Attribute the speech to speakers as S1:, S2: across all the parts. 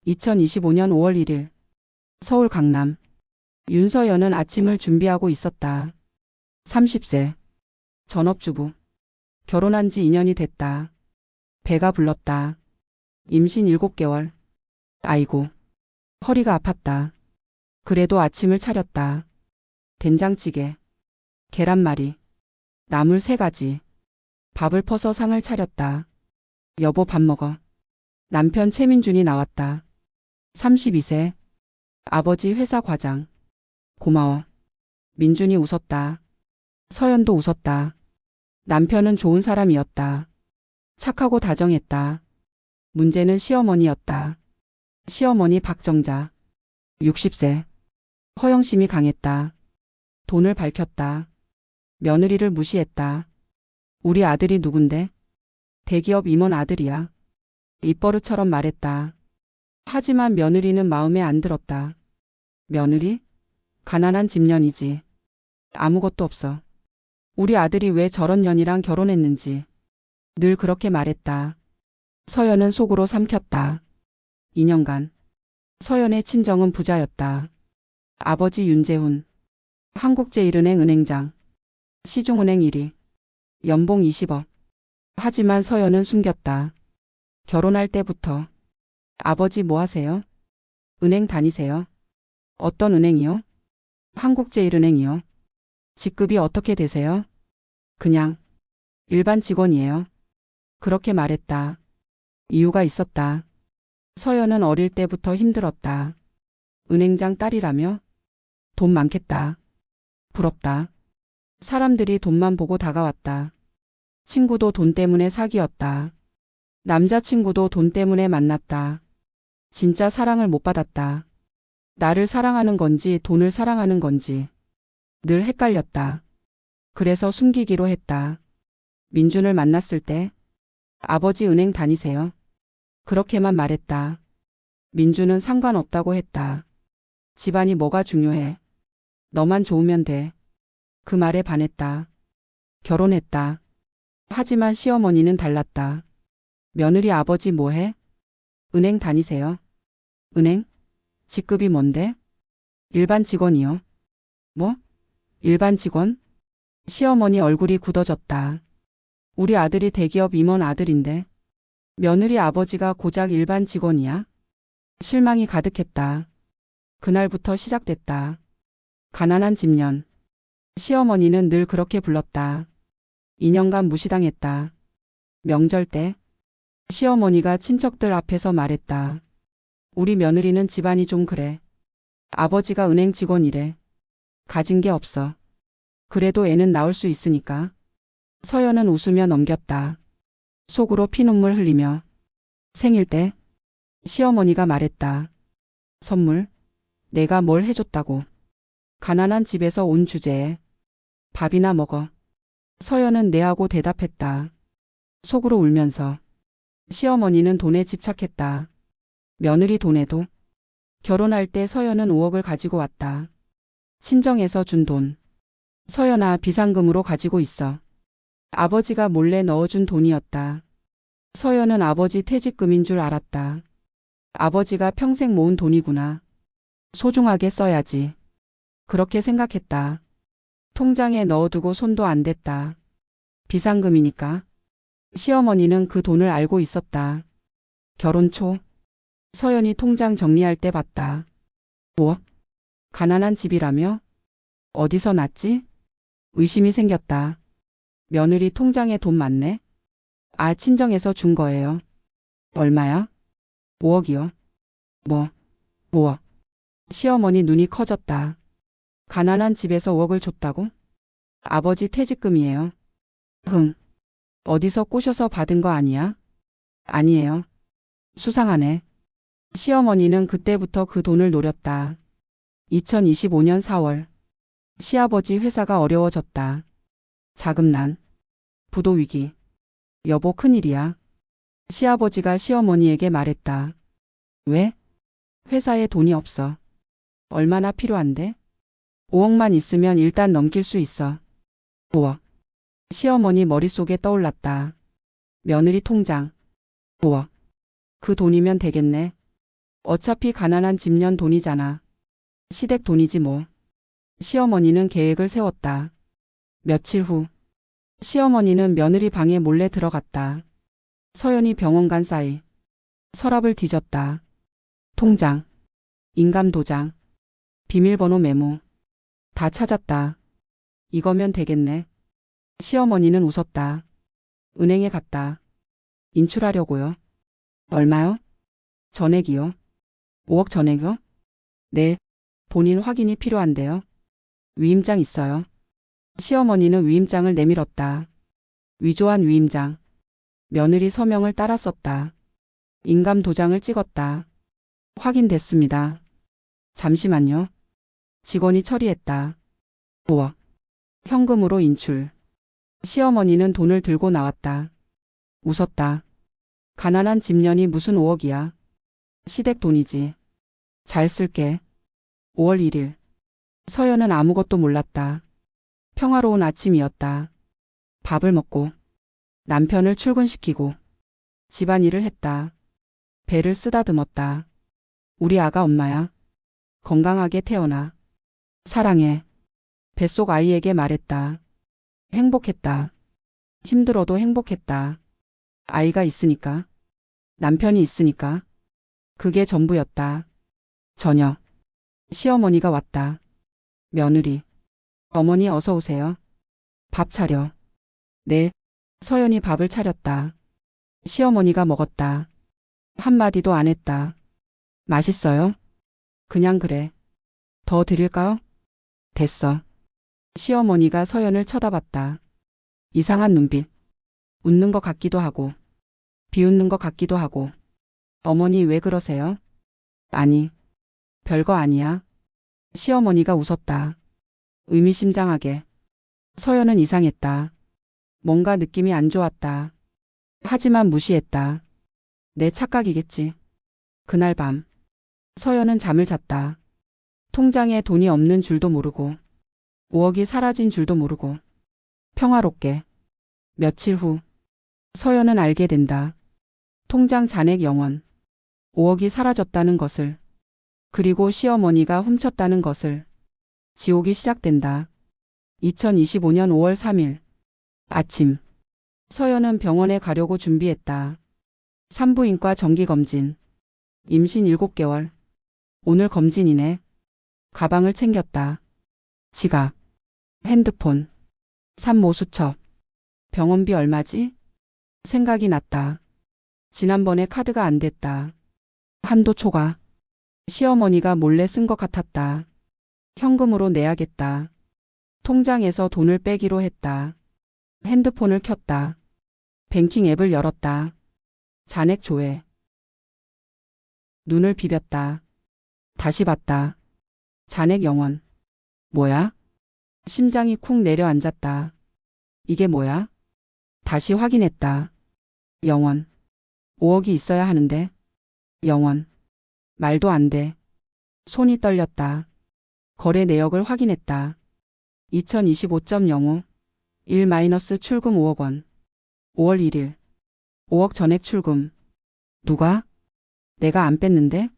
S1: 2025년 5월 1일 서울 강남. 윤서연은 아침을 준비하고 있었다. 30세. 전업주부. 결혼한 지 2년이 됐다. 배가 불렀다. 임신 7개월. 아이고. 허리가 아팠다. 그래도 아침을 차렸다. 된장찌개. 계란말이. 나물 3가지. 밥을 퍼서 상을 차렸다. 여보 밥 먹어. 남편 최민준이 나왔다. 32세. 아버지 회사 과장. 고마워. 민준이 웃었다. 서연도 웃었다. 남편은 좋은 사람이었다. 착하고 다정했다. 문제는 시어머니였다. 시어머니 박정자. 60세. 허영심이 강했다. 돈을 밝혔다. 며느리를 무시했다. 우리 아들이 누군데? 대기업 임원 아들이야. 입버릇처럼 말했다. 하지만 며느리는 마음에 안 들었다. 며느리? 가난한 집년이지. 아무것도 없어. 우리 아들이 왜 저런 년이랑 결혼했는지 늘 그렇게 말했다. 서연은 속으로 삼켰다. 2년간 서연의 친정은 부자였다. 아버지 윤재훈. 한국제일은행 은행장. 시중은행 1위. 연봉 20억. 하지만 서연은 숨겼다. 결혼할 때부터. 아버지 뭐 하세요? 은행 다니세요? 어떤 은행이요? 한국제일은행이요. 직급이 어떻게 되세요? 그냥 일반 직원이에요. 그렇게 말했다. 이유가 있었다. 서연은 어릴 때부터 힘들었다. 은행장 딸이라며? 돈 많겠다. 부럽다. 사람들이 돈만 보고 다가왔다. 친구도 돈 때문에 사귀었다. 남자친구도 돈 때문에 만났다. 진짜 사랑을 못 받았다. 나를 사랑하는 건지 돈을 사랑하는 건지 늘 헷갈렸다. 그래서 숨기기로 했다. 민준을 만났을 때 아버지 은행 다니세요? 그렇게만 말했다. 민준은 상관없다고 했다. 집안이 뭐가 중요해. 너만 좋으면 돼. 그 말에 반했다. 결혼했다. 하지만 시어머니는 달랐다. 며느리 아버지 뭐해? 은행 다니세요? 은행? 직급이 뭔데? 일반 직원이요. 뭐? 일반 직원? 시어머니 얼굴이 굳어졌다. 우리 아들이 대기업 임원 아들인데 며느리 아버지가 고작 일반 직원이야? 실망이 가득했다. 그날부터 시작됐다. 가난한 집년. 시어머니는 늘 그렇게 불렀다. 2년간 무시당했다. 명절 때 시어머니가 친척들 앞에서 말했다. 우리 며느리는 집안이 좀 그래. 아버지가 은행 직원이래. 가진 게 없어. 그래도 애는 낳을 수 있으니까. 서연은 웃으며 넘겼다. 속으로 피눈물 흘리며. 생일 때 시어머니가 말했다. 선물? 내가 뭘 해줬다고. 가난한 집에서 온 주제에 밥이나 먹어. 서연은 네 하고 대답했다. 속으로 울면서. 시어머니는 돈에 집착했다. 며느리 돈에도. 결혼할 때 서연은 5억을 가지고 왔다. 친정에서 준 돈. 서연아 비상금으로 가지고 있어. 아버지가 몰래 넣어준 돈이었다. 서연은 아버지 퇴직금인 줄 알았다. 아버지가 평생 모은 돈이구나. 소중하게 써야지. 그렇게 생각했다. 통장에 넣어두고 손도 안 댔다. 비상금이니까. 시어머니는 그 돈을 알고 있었다. 결혼 초 서연이 통장 정리할 때 봤다. 5억? 가난한 집이라며? 어디서 났지? 의심이 생겼다. 며느리 통장에 돈 많네? 아, 친정에서 준 거예요. 얼마야? 5억이요. 뭐? 5억. 시어머니 눈이 커졌다. 가난한 집에서 5억을 줬다고? 아버지 퇴직금이에요. 흥. 어디서 꼬셔서 받은 거 아니야? 아니에요. 수상하네. 시어머니는 그때부터 그 돈을 노렸다. 2025년 4월. 시아버지 회사가 어려워졌다. 자금난. 부도 위기. 여보 큰일이야. 시아버지가 시어머니에게 말했다. 왜? 회사에 돈이 없어. 얼마나 필요한데? 5억만 있으면 일단 넘길 수 있어. 5억. 시어머니 머릿속에 떠올랐다. 며느리 통장. 5억. 그 돈이면 되겠네. 어차피 가난한 집년 돈이잖아. 시댁 돈이지 뭐. 시어머니는 계획을 세웠다. 며칠 후 시어머니는 며느리 방에 몰래 들어갔다. 서연이 병원 간 사이 서랍을 뒤졌다. 통장, 인감도장, 비밀번호 메모 다 찾았다. 이거면 되겠네. 시어머니는 웃었다. 은행에 갔다. 인출하려고요. 얼마요? 전액이요. 5억 전액요? 네. 본인 확인이 필요한데요. 위임장 있어요. 시어머니는 위임장을 내밀었다. 위조한 위임장. 며느리 서명을 따라 썼다. 인감 도장을 찍었다. 확인됐습니다. 잠시만요. 직원이 처리했다. 5억. 현금으로 인출. 시어머니는 돈을 들고 나왔다. 웃었다. 가난한 집년이 무슨 5억이야. 시댁 돈이지. 잘 쓸게. 5월 1일. 서연은 아무것도 몰랐다. 평화로운 아침이었다. 밥을 먹고 남편을 출근시키고 집안일을 했다. 배를 쓰다듬었다. 우리 아가 엄마야. 건강하게 태어나. 사랑해. 뱃속 아이에게 말했다. 행복했다. 힘들어도 행복했다. 아이가 있으니까. 남편이 있으니까. 그게 전부였다. 저녁. 시어머니가 왔다. 며느리. 어머니 어서 오세요. 밥 차려. 네. 서연이 밥을 차렸다. 시어머니가 먹었다. 한마디도 안 했다. 맛있어요? 그냥 그래. 더 드릴까요? 됐어. 시어머니가 서연을 쳐다봤다. 이상한 눈빛. 웃는 것 같기도 하고 비웃는 것 같기도 하고. 어머니 왜 그러세요? 아니. 별거 아니야. 시어머니가 웃었다. 의미심장하게. 서연은 이상했다. 뭔가 느낌이 안 좋았다. 하지만 무시했다. 내 착각이겠지. 그날 밤 서연은 잠을 잤다. 통장에 돈이 없는 줄도 모르고 5억이 사라진 줄도 모르고 평화롭게. 며칠 후 서연은 알게 된다. 통장 잔액 0원. 5억이 사라졌다는 것을. 그리고 시어머니가 훔쳤다는 것을. 지옥이 시작된다. 2025년 5월 3일 아침. 서연은 병원에 가려고 준비했다. 산부인과 정기검진. 임신 7개월. 오늘 검진이네. 가방을 챙겼다. 지갑, 핸드폰, 산모수첩. 병원비 얼마지? 생각이 났다. 지난번에 카드가 안 됐다. 한도 초과. 시어머니가 몰래 쓴 것 같았다. 현금으로 내야겠다. 통장에서 돈을 빼기로 했다. 핸드폰을 켰다. 뱅킹 앱을 열었다. 잔액 조회. 눈을 비볐다. 다시 봤다. 잔액 0원. 뭐야? 심장이 쿵 내려앉았다. 이게 뭐야? 다시 확인했다. 0원. 5억이 있어야 하는데. 0원. 말도 안 돼. 손이 떨렸다. 거래 내역을 확인했다. 2025.05 1- 출금 5억 원. 5월 1일. 5억 전액 출금. 누가? 내가 안 뺐는데?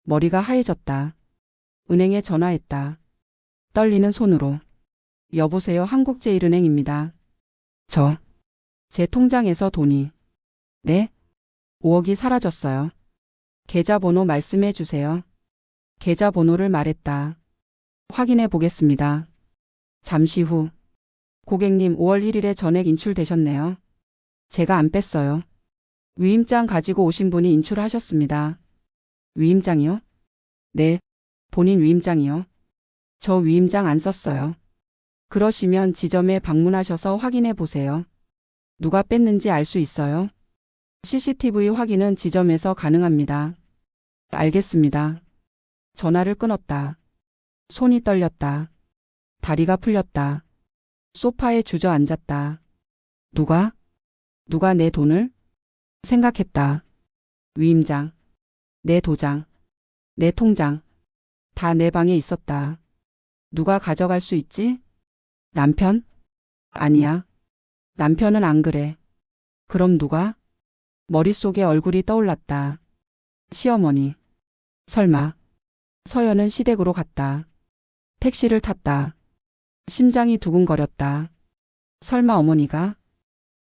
S1: 머리가 하얘졌다. 은행에 전화했다. 떨리는 손으로. 여보세요, 한국제일은행입니다. 제 통장에서 돈이. 네? 5억이 사라졌어요. 계좌번호 말씀해 주세요. 계좌번호를 말했다. 확인해 보겠습니다. 잠시 후. 고객님 5월 1일에 전액 인출되셨네요. 제가 안 뺐어요. 위임장 가지고 오신 분이 인출하셨습니다. 위임장이요? 네. 본인 위임장이요. 저 위임장 안 썼어요. 그러시면 지점에 방문하셔서 확인해 보세요. 누가 뺐는지 알 수 있어요. CCTV 확인은 지점에서 가능합니다. 알겠습니다. 전화를 끊었다. 손이 떨렸다. 다리가 풀렸다. 소파에 주저앉았다. 누가 내 돈을? 생각했다. 위임장, 내 도장, 내 통장, 다 내 방에 있었다. 누가 가져갈 수 있지? 남편? 아니야. 남편은 안 그래. 그럼 누가? 머릿속에 얼굴이 떠올랐다. 시어머니. 설마. 서연은 시댁으로 갔다. 택시를 탔다. 심장이 두근거렸다. 설마 어머니가?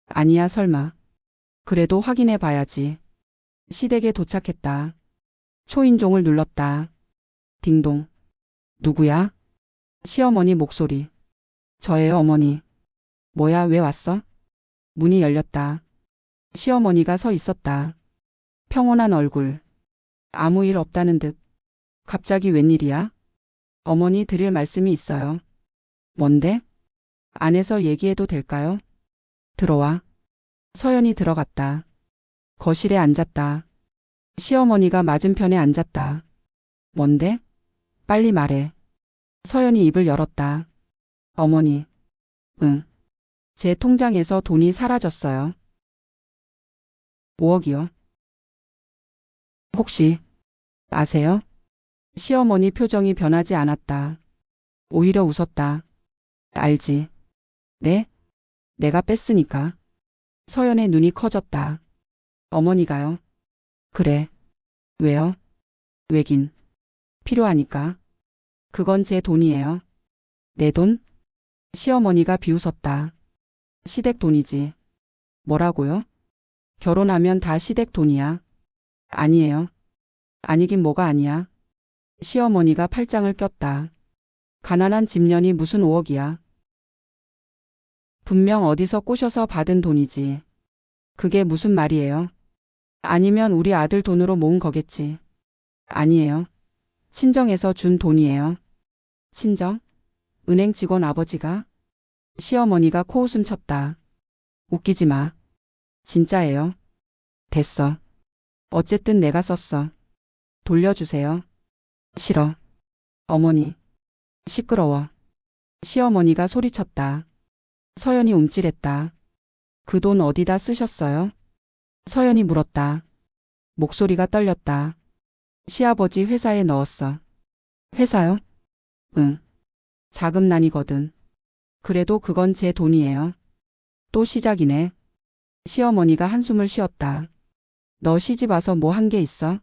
S1: 아니야, 설마. 그래도 확인해 봐야지. 시댁에 도착했다. 초인종을 눌렀다. 딩동. 누구야? 시어머니 목소리. 저예요, 어머니. 뭐야, 왜 왔어? 문이 열렸다. 시어머니가 서 있었다. 평온한 얼굴. 아무 일 없다는 듯. 갑자기 웬일이야? 어머니 드릴 말씀이 있어요. 뭔데? 안에서 얘기해도 될까요? 들어와. 서연이 들어갔다. 거실에 앉았다. 시어머니가 맞은편에 앉았다. 뭔데? 빨리 말해. 서연이 입을 열었다. 어머니. 응. 제 통장에서 돈이 사라졌어요. 5억이요. 혹시 아세요? 시어머니 표정이 변하지 않았다. 오히려 웃었다. 알지. 네? 내가 뺐으니까. 서연의 눈이 커졌다. 어머니가요? 그래. 왜요? 왜긴. 필요하니까. 그건 제 돈이에요. 내 돈? 시어머니가 비웃었다. 시댁 돈이지. 뭐라고요? 결혼하면 다 시댁 돈이야. 아니에요. 아니긴 뭐가 아니야. 시어머니가 팔짱을 꼈다. 가난한 집년이 무슨 5억이야. 분명 어디서 꼬셔서 받은 돈이지. 그게 무슨 말이에요? 아니면 우리 아들 돈으로 모은 거겠지. 아니에요. 친정에서 준 돈이에요. 친정? 은행 직원 아버지가? 시어머니가 코웃음 쳤다. 웃기지 마. 진짜예요. 됐어. 어쨌든 내가 썼어. 돌려주세요. 싫어. 어머니. 시끄러워. 시어머니가 소리쳤다. 서연이 움찔했다. 그 돈 어디다 쓰셨어요? 서연이 물었다. 목소리가 떨렸다. 시아버지 회사에 넣었어. 회사요? 응. 자금난이거든. 그래도 그건 제 돈이에요. 또 시작이네. 시어머니가 한숨을 쉬었다. 너 시집 와서 뭐 한 게 있어?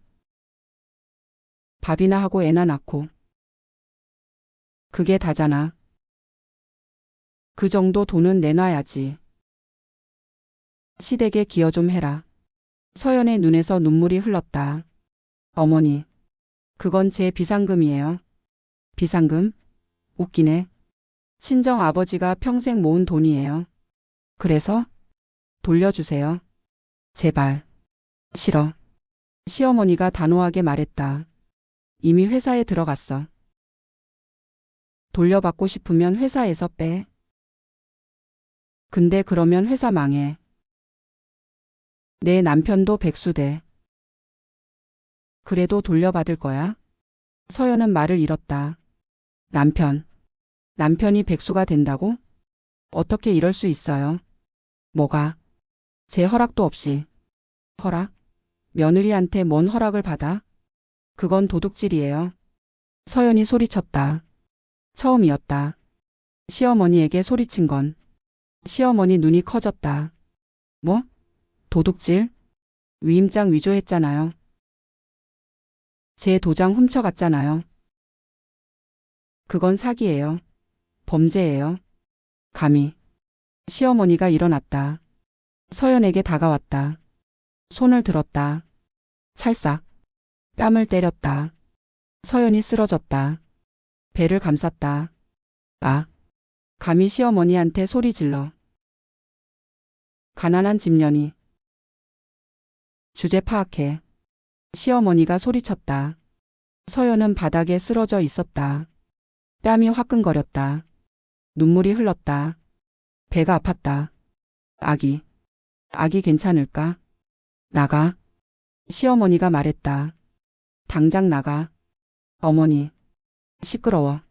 S1: 밥이나 하고 애나 낳고. 그게 다잖아. 그 정도 돈은 내놔야지. 시댁에 기여 좀 해라. 서연의 눈에서 눈물이 흘렀다. 어머니. 그건 제 비상금이에요. 비상금? 웃기네. 친정 아버지가 평생 모은 돈이에요. 그래서? 돌려주세요. 제발. 싫어. 시어머니가 단호하게 말했다. 이미 회사에 들어갔어. 돌려받고 싶으면 회사에서 빼. 근데 그러면 회사 망해. 내 남편도 백수돼. 그래도 돌려받을 거야? 서연은 말을 잃었다. 남편이 백수가 된다고? 어떻게 이럴 수 있어요? 뭐가? 제 허락도 없이. 허락? 며느리한테 뭔 허락을 받아? 그건 도둑질이에요. 서연이 소리쳤다. 처음이었다. 시어머니에게 소리친 건. 시어머니 눈이 커졌다. 뭐? 도둑질? 위임장 위조했잖아요. 제 도장 훔쳐갔잖아요. 그건 사기예요. 범죄예요. 감히. 시어머니가 일어났다. 서연에게 다가왔다. 손을 들었다. 찰싹. 뺨을 때렸다. 서연이 쓰러졌다. 배를 감쌌다. 아. 감히 시어머니한테 소리 질러. 가난한 집년이. 주제 파악해. 시어머니가 소리쳤다. 서연은 바닥에 쓰러져 있었다. 뺨이 화끈거렸다. 눈물이 흘렀다. 배가 아팠다. 아기 괜찮을까? 나가. 시어머니가 말했다. 당장 나가. 어머니. 시끄러워.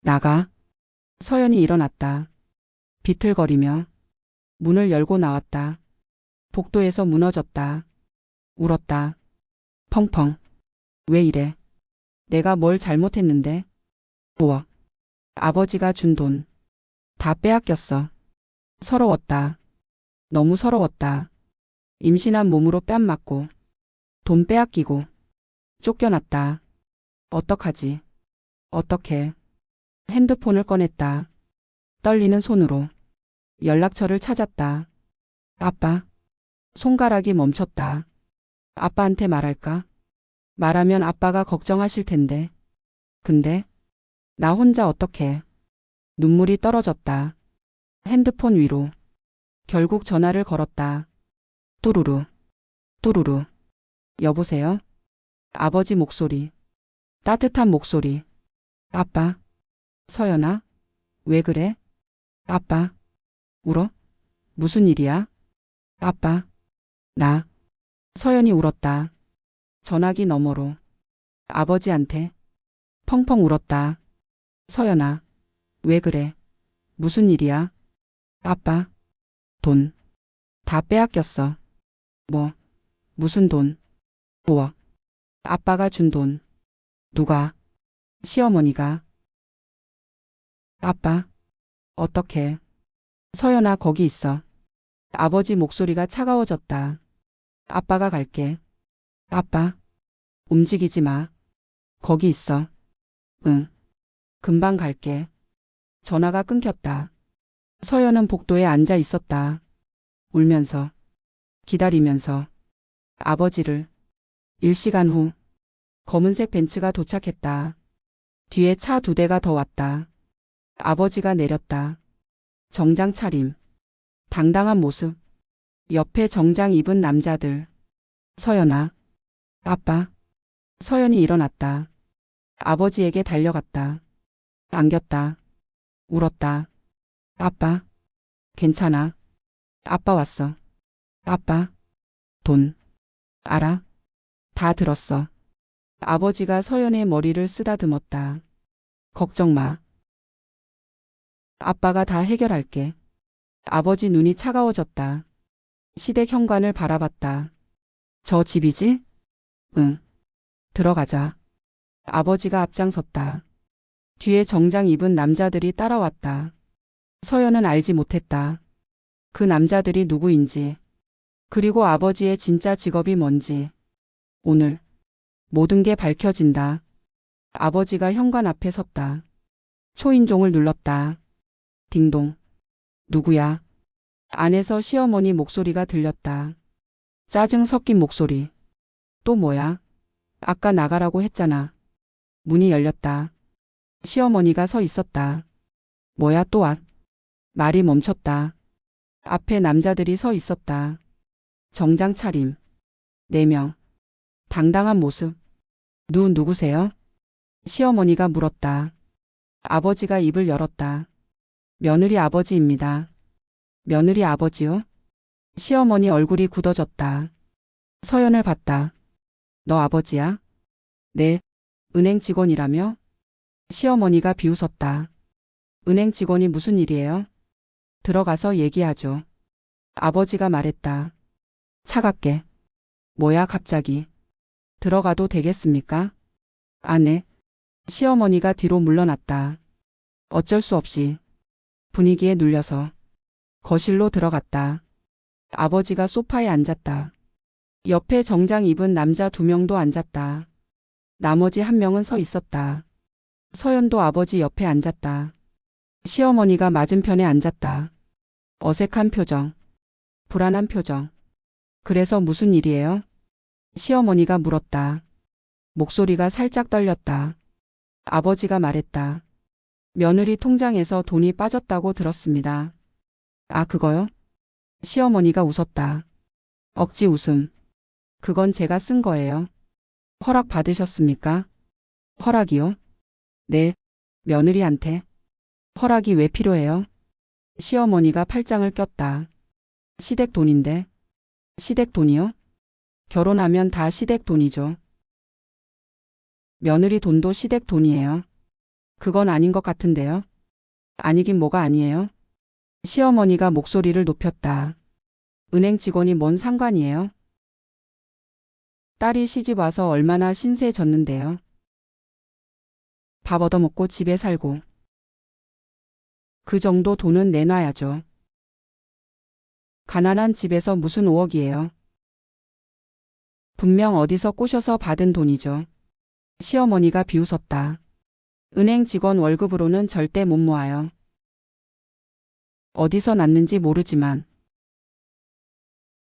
S1: 나가. 서연이 일어났다. 비틀거리며 문을 열고 나왔다. 복도에서 무너졌다. 울었다. 펑펑. 왜 이래? 내가 뭘 잘못했는데? 5억. 아버지가 준 돈. 다 빼앗겼어. 서러웠다. 너무 서러웠다. 임신한 몸으로 뺨 맞고 돈 빼앗기고 쫓겨났다. 어떡하지? 어떻게? 핸드폰을 꺼냈다. 떨리는 손으로 연락처를 찾았다. 아빠. 손가락이 멈췄다. 아빠한테 말할까? 말하면 아빠가 걱정하실 텐데. 근데 나 혼자 어떡해? 눈물이 떨어졌다. 핸드폰 위로. 결국 전화를 걸었다. 뚜루루. 뚜루루. 여보세요? 아버지 목소리. 따뜻한 목소리. 아빠. 서연아? 왜 그래? 아빠. 울어? 무슨 일이야? 아빠. 나. 서연이 울었다. 전화기 너머로. 아버지한테. 펑펑 울었다. 서연아. 왜 그래? 무슨 일이야? 아빠. 돈. 다 빼앗겼어. 뭐? 무슨 돈? 5억. 아빠가 준 돈. 누가? 시어머니가. 아빠. 어떡해. 서연아 거기 있어. 아버지 목소리가 차가워졌다. 아빠가 갈게. 아빠. 움직이지 마. 거기 있어. 응. 금방 갈게. 전화가 끊겼다. 서연은 복도에 앉아 있었다. 울면서. 기다리면서. 아버지를. 1시간 후. 검은색 벤츠가 도착했다. 뒤에 차 2대가 더 왔다. 아버지가 내렸다. 정장 차림. 당당한 모습. 옆에 정장 입은 남자들. 서연아. 아빠. 서연이 일어났다. 아버지에게 달려갔다. 안겼다. 울었다. 아빠. 괜찮아. 아빠 왔어. 아빠. 돈. 알아? 다 들었어. 아버지가 서연의 머리를 쓰다듬었다. 걱정 마. 아빠가 다 해결할게. 아버지 눈이 차가워졌다. 시댁 현관을 바라봤다. 저 집이지? 응. 들어가자. 아버지가 앞장섰다. 뒤에 정장 입은 남자들이 따라왔다. 서연은 알지 못했다. 그 남자들이 누구인지. 그리고 아버지의 진짜 직업이 뭔지. 오늘 모든 게 밝혀진다. 아버지가 현관 앞에 섰다. 초인종을 눌렀다. 딩동. 누구야? 안에서 시어머니 목소리가 들렸다. 짜증 섞인 목소리. 또 뭐야? 아까 나가라고 했잖아. 문이 열렸다. 시어머니가 서 있었다. 뭐야 또 와? 말이 멈췄다. 앞에 남자들이 서 있었다. 정장 차림. 4명. 당당한 모습. 누구세요? 시어머니가 물었다. 아버지가 입을 열었다. 며느리 아버지입니다. 며느리 아버지요? 시어머니 얼굴이 굳어졌다. 서연을 봤다. 너 아버지야? 네. 은행 직원이라며? 시어머니가 비웃었다. 은행 직원이 무슨 일이에요? 들어가서 얘기하죠. 아버지가 말했다. 차갑게. 뭐야 갑자기. 들어가도 되겠습니까? 아, 네. 시어머니가 뒤로 물러났다. 어쩔 수 없이. 분위기에 눌려서. 거실로 들어갔다. 아버지가 소파에 앉았다. 옆에 정장 입은 남자 2명도 앉았다. 나머지 1명은 서 있었다. 서연도 아버지 옆에 앉았다. 시어머니가 맞은편에 앉았다. 어색한 표정. 불안한 표정. 그래서 무슨 일이에요? 시어머니가 물었다. 목소리가 살짝 떨렸다. 아버지가 말했다. 며느리 통장에서 돈이 빠졌다고 들었습니다. 아, 그거요? 시어머니가 웃었다. 억지 웃음. 그건 제가 쓴 거예요. 허락 받으셨습니까? 허락이요? 네. 며느리한테. 허락이 왜 필요해요? 시어머니가 팔짱을 꼈다. 시댁 돈인데. 시댁 돈이요? 결혼하면 다 시댁 돈이죠. 며느리 돈도 시댁 돈이에요. 그건 아닌 것 같은데요. 아니긴 뭐가 아니에요. 시어머니가 목소리를 높였다. 은행 직원이 뭔 상관이에요? 딸이 시집 와서 얼마나 신세졌는데요. 밥 얻어먹고 집에 살고. 그 정도 돈은 내놔야죠. 가난한 집에서 무슨 5억이에요. 분명 어디서 꼬셔서 받은 돈이죠. 시어머니가 비웃었다. 은행 직원 월급으로는 절대 못 모아요. 어디서 났는지 모르지만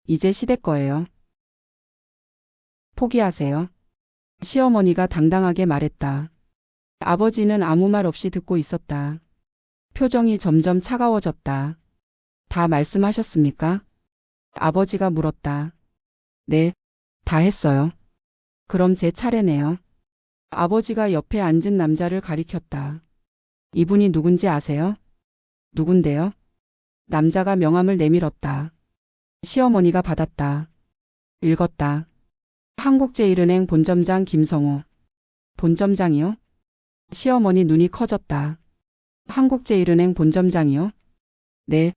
S1: 이제 시댁 거예요. 포기하세요. 시어머니가 당당하게 말했다. 아버지는 아무 말 없이 듣고 있었다. 표정이 점점 차가워졌다. 다 말씀하셨습니까? 아버지가 물었다. 네, 다 했어요. 그럼 제 차례네요. 아버지가 옆에 앉은 남자를 가리켰다. 이분이 누군지 아세요? 누군데요? 남자가 명함을 내밀었다. 시어머니가 받았다. 읽었다. 한국제일은행 본점장 김성호. 본점장이요? 시어머니 눈이 커졌다. 한국제일은행 본점장이요? 네.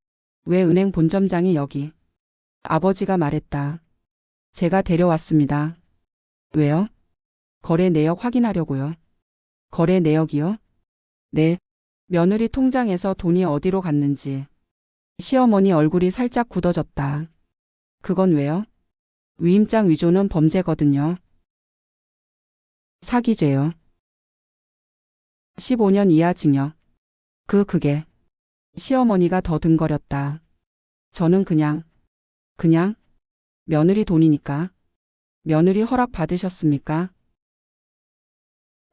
S1: 왜 은행 본점장이 여기? 아버지가 말했다. 제가 데려왔습니다. 왜요? 거래 내역 확인하려고요. 거래 내역이요? 네. 며느리 통장에서 돈이 어디로 갔는지. 시어머니 얼굴이 살짝 굳어졌다. 그건 왜요? 위임장 위조는 범죄거든요. 사기죄요. 15년 이하 징역. 그게. 시어머니가 더듬거렸다. 저는 그냥 며느리 돈이니까. 며느리 허락 받으셨습니까?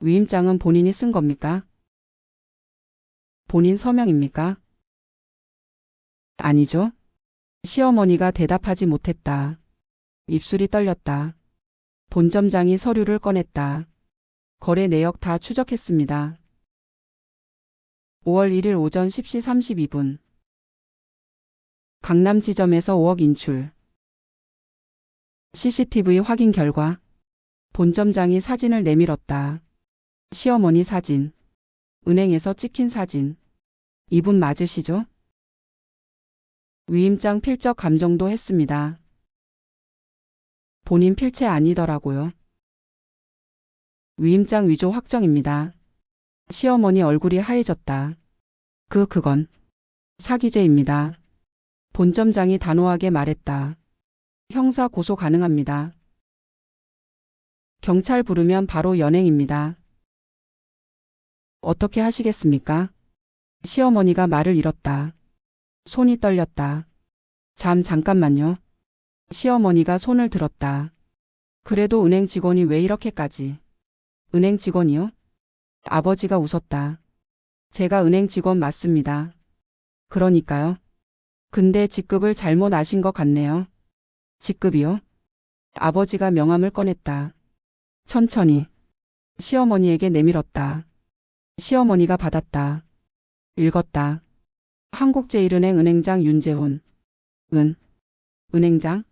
S1: 위임장은 본인이 쓴 겁니까? 본인 서명입니까? 아니죠. 시어머니가 대답하지 못했다. 입술이 떨렸다. 본점장이 서류를 꺼냈다. 거래 내역 다 추적했습니다. 5월 1일 오전 10시 32분. 강남 지점에서 5억 인출. CCTV 확인 결과. 본점장이 사진을 내밀었다. 시어머니 사진. 은행에서 찍힌 사진. 이분 맞으시죠? 위임장 필적 감정도 했습니다. 본인 필체 아니더라고요. 위임장 위조 확정입니다. 시어머니 얼굴이 하얘졌다. 그건 사기죄입니다. 본점장이 단호하게 말했다. 형사 고소 가능합니다. 경찰 부르면 바로 연행입니다. 어떻게 하시겠습니까? 시어머니가 말을 잃었다. 손이 떨렸다. 잠깐만요. 시어머니가 손을 들었다. 그래도 은행 직원이 왜 이렇게까지? 은행 직원이요? 아버지가 웃었다. 제가 은행 직원 맞습니다. 그러니까요. 근데 직급을 잘못 아신 것 같네요. 직급이요? 아버지가 명함을 꺼냈다. 천천히. 시어머니에게 내밀었다. 시어머니가 받았다. 읽었다. 한국제일은행 은행장 윤재훈. 은행장?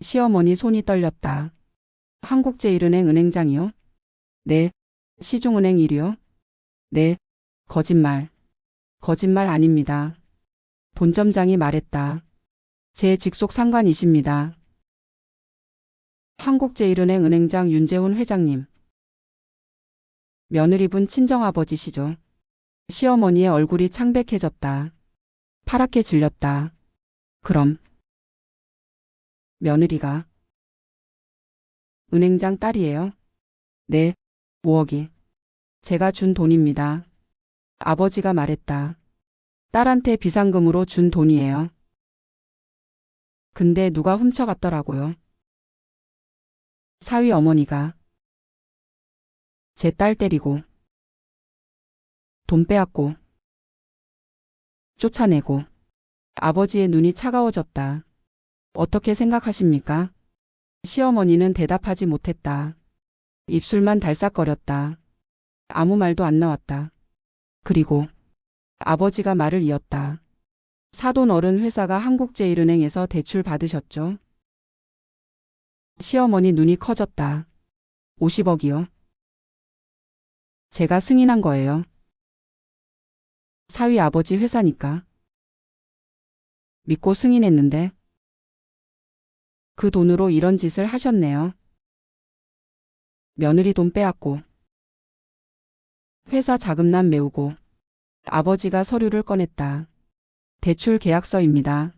S1: 시어머니 손이 떨렸다. 한국제일은행 은행장이요? 네. 시중은행 일이요? 네. 거짓말. 거짓말 아닙니다. 본점장이 말했다. 제 직속 상관이십니다. 한국제일은행 은행장 윤재훈 회장님. 며느리분 친정아버지시죠? 시어머니의 얼굴이 창백해졌다. 파랗게 질렸다. 그럼 며느리가 은행장 딸이에요? 네. 5억이. 제가 준 돈입니다. 아버지가 말했다. 딸한테 비상금으로 준 돈이에요. 근데 누가 훔쳐갔더라고요. 사위 어머니가. 제 딸 때리고. 돈 빼앗고. 쫓아내고. 아버지의 눈이 차가워졌다. 어떻게 생각하십니까? 시어머니는 대답하지 못했다. 입술만 달싹거렸다. 아무 말도 안 나왔다. 그리고 아버지가 말을 이었다. 사돈 어른 회사가 한국제일은행에서 대출 받으셨죠? 시어머니 눈이 커졌다. 50억이요. 제가 승인한 거예요. 사위 아버지 회사니까. 믿고 승인했는데. 그 돈으로 이런 짓을 하셨네요. 며느리 돈 빼앗고. 회사 자금난 메우고. 아버지가 서류를 꺼냈다. 대출 계약서입니다.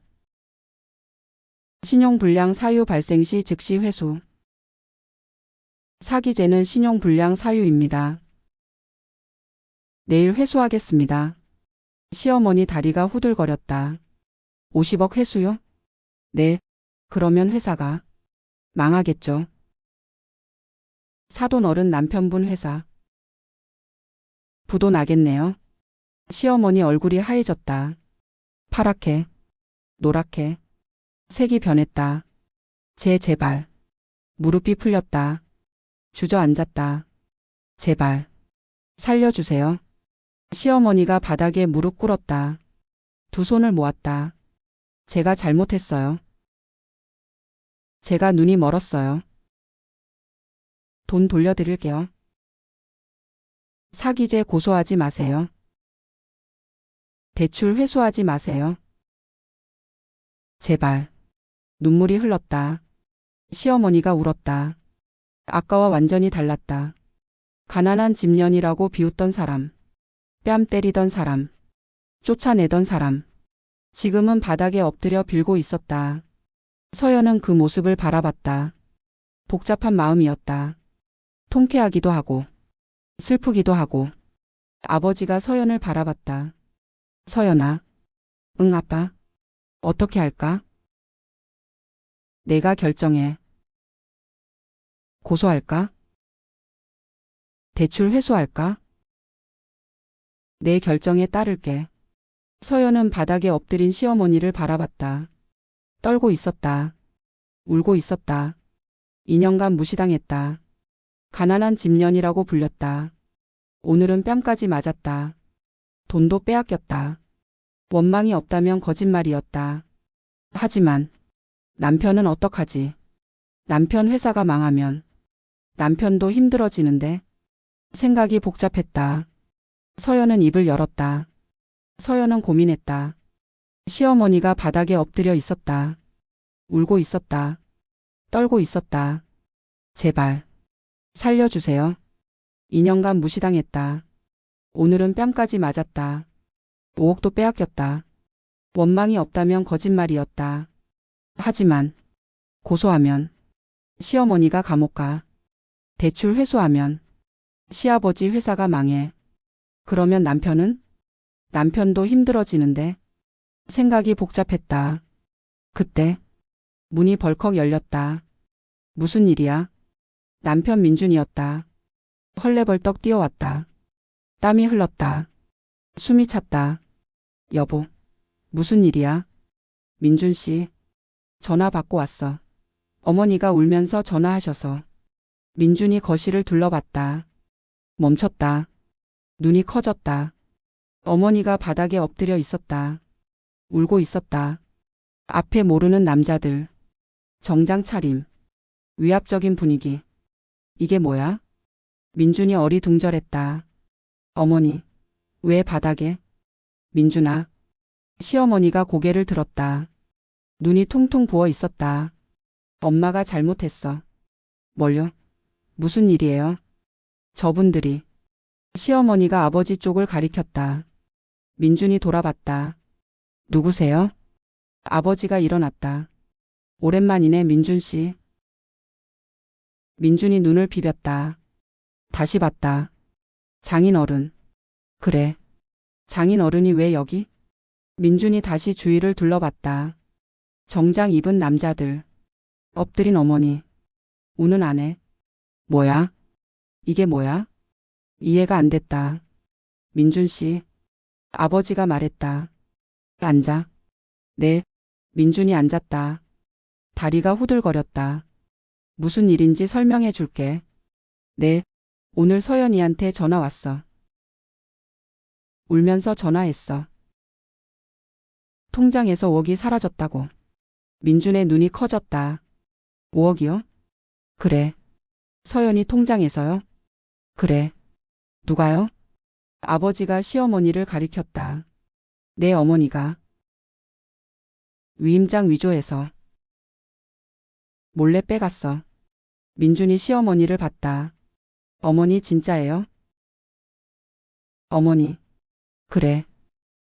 S1: 신용불량 사유 발생 시 즉시 회수. 사기죄는 신용불량 사유입니다. 내일 회수하겠습니다. 시어머니 다리가 후들거렸다. 50억 회수요? 네. 그러면 회사가 망하겠죠. 사돈 어른 남편분 회사 부도 나겠네요. 시어머니 얼굴이 하얘졌다. 파랗게, 노랗게, 색이 변했다. 제발. 무릎이 풀렸다. 주저앉았다. 제발. 살려주세요. 시어머니가 바닥에 무릎 꿇었다. 두 손을 모았다. 제가 잘못했어요. 제가 눈이 멀었어요. 돈 돌려드릴게요. 사기죄 고소하지 마세요. 대출 회수하지 마세요. 제발. 눈물이 흘렀다. 시어머니가 울었다. 아까와 완전히 달랐다. 가난한 집년이라고 비웃던 사람, 뺨 때리던 사람, 쫓아내던 사람. 지금은 바닥에 엎드려 빌고 있었다. 서연은 그 모습을 바라봤다. 복잡한 마음이었다. 통쾌하기도 하고 슬프기도 하고. 아버지가 서연을 바라봤다. 서연아. 응 아빠. 어떻게 할까? 내가 결정해. 고소할까? 대출 회수할까? 내 결정에 따를게. 서연은 바닥에 엎드린 시어머니를 바라봤다. 떨고 있었다. 울고 있었다. 2년간 무시당했다. 가난한 집년이라고 불렸다. 오늘은 뺨까지 맞았다. 돈도 빼앗겼다. 원망이 없다면 거짓말이었다. 하지만 남편은 어떡하지? 남편 회사가 망하면 남편도 힘들어지는데. 생각이 복잡했다. 서연은 입을 열었다. 서연은 고민했다. 시어머니가 바닥에 엎드려 있었다. 울고 있었다. 떨고 있었다. 제발. 살려주세요. 2년간 무시당했다. 오늘은 뺨까지 맞았다. 5억도 빼앗겼다. 원망이 없다면 거짓말이었다. 하지만 고소하면 시어머니가 감옥 가. 대출 회수하면 시아버지 회사가 망해. 그러면 남편은? 남편도 힘들어지는데. 생각이 복잡했다. 그때 문이 벌컥 열렸다. 무슨 일이야? 남편 민준이었다. 헐레벌떡 뛰어왔다. 땀이 흘렀다. 숨이 찼다. 여보, 무슨 일이야? 민준 씨, 전화 받고 왔어. 어머니가 울면서 전화하셔서. 민준이 거실을 둘러봤다. 멈췄다. 눈이 커졌다. 어머니가 바닥에 엎드려 있었다. 울고 있었다. 앞에 모르는 남자들. 정장 차림. 위압적인 분위기. 이게 뭐야? 민준이 어리둥절했다. 어머니, 왜 바닥에? 민준아. 시어머니가 고개를 들었다. 눈이 퉁퉁 부어 있었다. 엄마가 잘못했어. 뭘요? 무슨 일이에요? 저분들이. 시어머니가 아버지 쪽을 가리켰다. 민준이 돌아봤다. 누구세요? 아버지가 일어났다. 오랜만이네 민준 씨. 민준이 눈을 비볐다. 다시 봤다. 장인어른. 그래. 장인어른이 왜 여기? 민준이 다시 주위를 둘러봤다. 정장 입은 남자들. 엎드린 어머니. 우는 아내. 뭐야? 이게 뭐야? 이해가 안 됐다. 민준 씨. 아버지가 말했다. 앉아. 네. 민준이 앉았다. 다리가 후들거렸다. 무슨 일인지 설명해 줄게. 네. 오늘 서연이한테 전화 왔어. 울면서 전화했어. 통장에서 5억이 사라졌다고. 민준의 눈이 커졌다. 5억이요? 그래. 서연이 통장에서요? 그래. 누가요? 아버지가 시어머니를 가리켰다. 내 어머니가. 위임장 위조해서. 몰래 빼갔어. 민준이 시어머니를 봤다. 어머니 진짜예요? 어머니. 그래.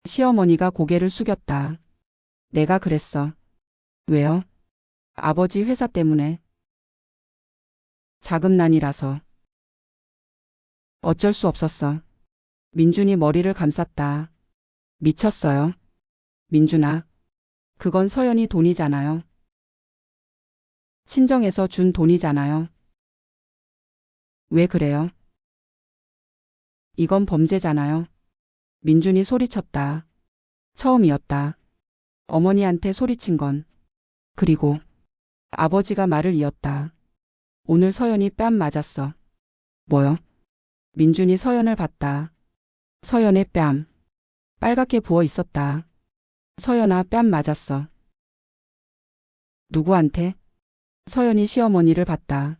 S1: 시어머니가 고개를 숙였다. 내가 그랬어. 왜요? 아버지 회사 때문에. 자금난이라서. 어쩔 수 없었어. 민준이 머리를 감쌌다. 미쳤어요. 민준아. 그건 서연이 돈이잖아요. 친정에서 준 돈이잖아요. 왜 그래요? 이건 범죄잖아요. 민준이 소리쳤다. 처음이었다. 어머니한테 소리친 건. 그리고 아버지가 말을 이었다. 오늘 서연이 뺨 맞았어. 뭐요? 민준이 서연을 봤다. 서연의 뺨. 빨갛게 부어 있었다. 서연아, 뺨 맞았어. 누구한테? 서연이 시어머니를 봤다.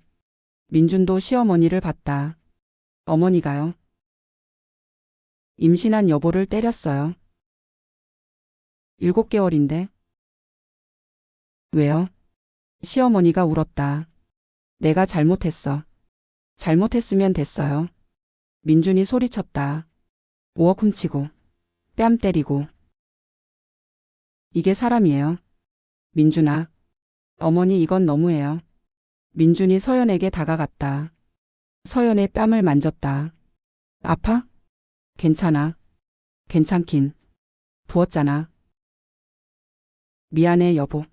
S1: 민준도 시어머니를 봤다. 어머니가요? 임신한 여보를 때렸어요. 7개월인데. 왜요? 시어머니가 울었다. 내가 잘못했어. 잘못했으면 됐어요. 민준이 소리쳤다. 5억 훔치고, 뺨 때리고. 이게 사람이에요. 민준아. 어머니, 이건 너무해요. 민준이 서연에게 다가갔다. 서연의 뺨을 만졌다. 아파? 괜찮아. 괜찮긴. 부었잖아. 미안해, 여보.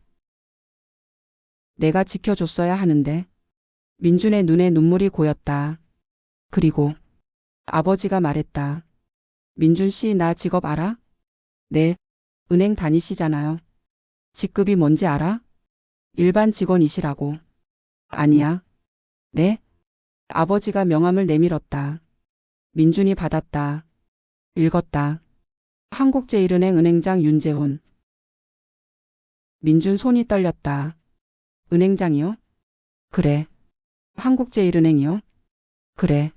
S1: 내가 지켜줬어야 하는데. 민준의 눈에 눈물이 고였다. 그리고 아버지가 말했다. 민준 씨, 나 직업 알아? 네. 은행 다니시잖아요. 직급이 뭔지 알아? 일반 직원이시라고. 아니야. 네? 아버지가 명함을 내밀었다. 민준이 받았다. 읽었다. 한국제일은행 은행장 윤재훈. 민준 손이 떨렸다. 은행장이요? 그래. 한국제일은행이요? 그래.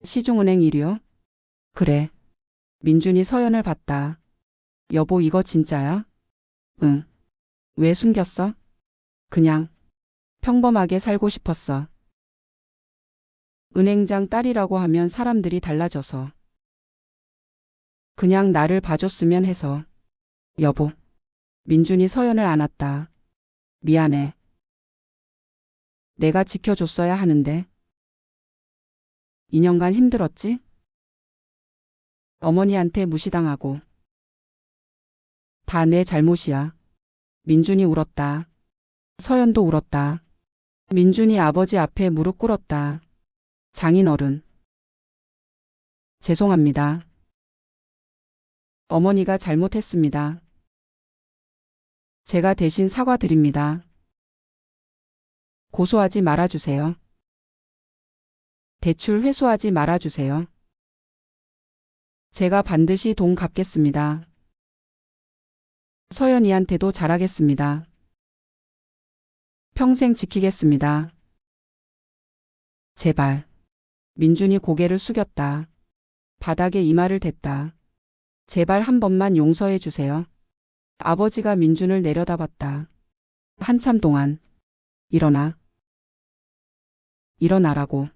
S1: 시중은행 1위요? 그래. 민준이 서연을 봤다. 여보, 이거 진짜야? 응. 왜 숨겼어? 그냥 평범하게 살고 싶었어. 은행장 딸이라고 하면 사람들이 달라져서. 그냥 나를 봐줬으면 해서. 여보. 민준이 서연을 안았다. 미안해. 내가 지켜줬어야 하는데. 2년간 힘들었지? 어머니한테 무시당하고. 다 내 잘못이야. 민준이 울었다. 서연도 울었다. 민준이 아버지 앞에 무릎 꿇었다. 장인어른. 죄송합니다. 어머니가 잘못했습니다. 제가 대신 사과드립니다. 고소하지 말아주세요. 대출 회수하지 말아주세요. 제가 반드시 돈 갚겠습니다. 서연이한테도 잘하겠습니다. 평생 지키겠습니다. 제발. 민준이 고개를 숙였다. 바닥에 이마를 댔다. 제발 한 번만 용서해 주세요. 아버지가 민준을 내려다봤다. 한참 동안. 일어나. 일어나라고.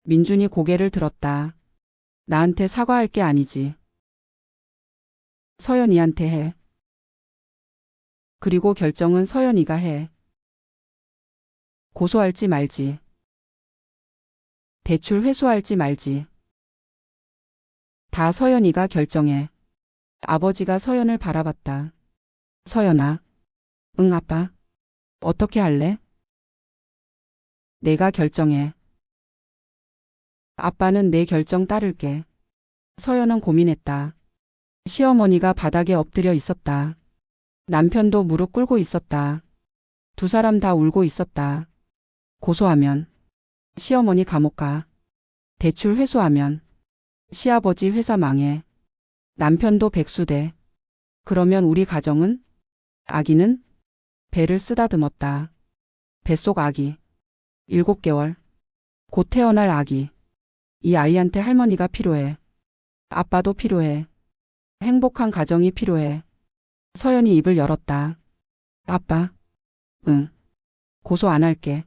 S1: 민준이 고개를 들었다. 나한테 사과할 게 아니지. 서연이한테 해. 그리고 결정은 서연이가 해. 고소할지 말지. 대출 회수할지 말지. 다 서연이가 결정해. 아버지가 서연을 바라봤다. 서연아. 응, 아빠. 어떻게 할래? 내가 결정해. 아빠는 내 결정 따를게. 서연은 고민했다. 시어머니가 바닥에 엎드려 있었다. 남편도 무릎 꿇고 있었다. 두 사람 다 울고 있었다. 고소하면 시어머니 감옥 가. 대출 회수하면 시아버지 회사 망해. 남편도 백수돼. 그러면 우리 가정은? 아기는? 배를 쓰다듬었다. 뱃속 아기. 7개월. 곧 태어날 아기. 이 아이한테 할머니가 필요해. 아빠도 필요해. 행복한 가정이 필요해. 서연이 입을 열었다. 아빠. 응. 고소 안 할게.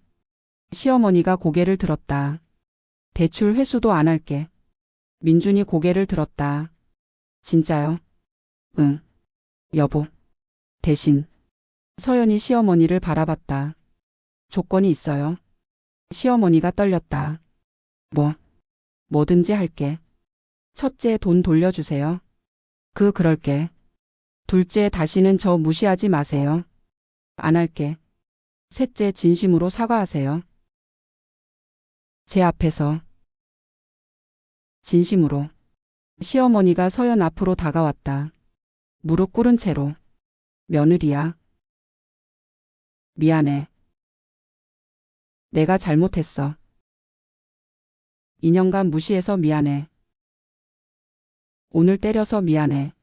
S1: 시어머니가 고개를 들었다. 대출 회수도 안 할게. 민준이 고개를 들었다. 진짜요? 응. 여보. 대신. 서연이 시어머니를 바라봤다. 조건이 있어요. 시어머니가 떨렸다. 뭐든지 할게. 첫째, 돈 돌려주세요. 그럴게. 둘째, 다시는 저 무시하지 마세요. 안 할게. 셋째, 진심으로 사과하세요. 제 앞에서. 진심으로. 시어머니가 서연 앞으로 다가왔다. 무릎 꿇은 채로. 며느리야. 미안해. 내가 잘못했어. 2년간 무시해서 미안해. 오늘 때려서 미안해.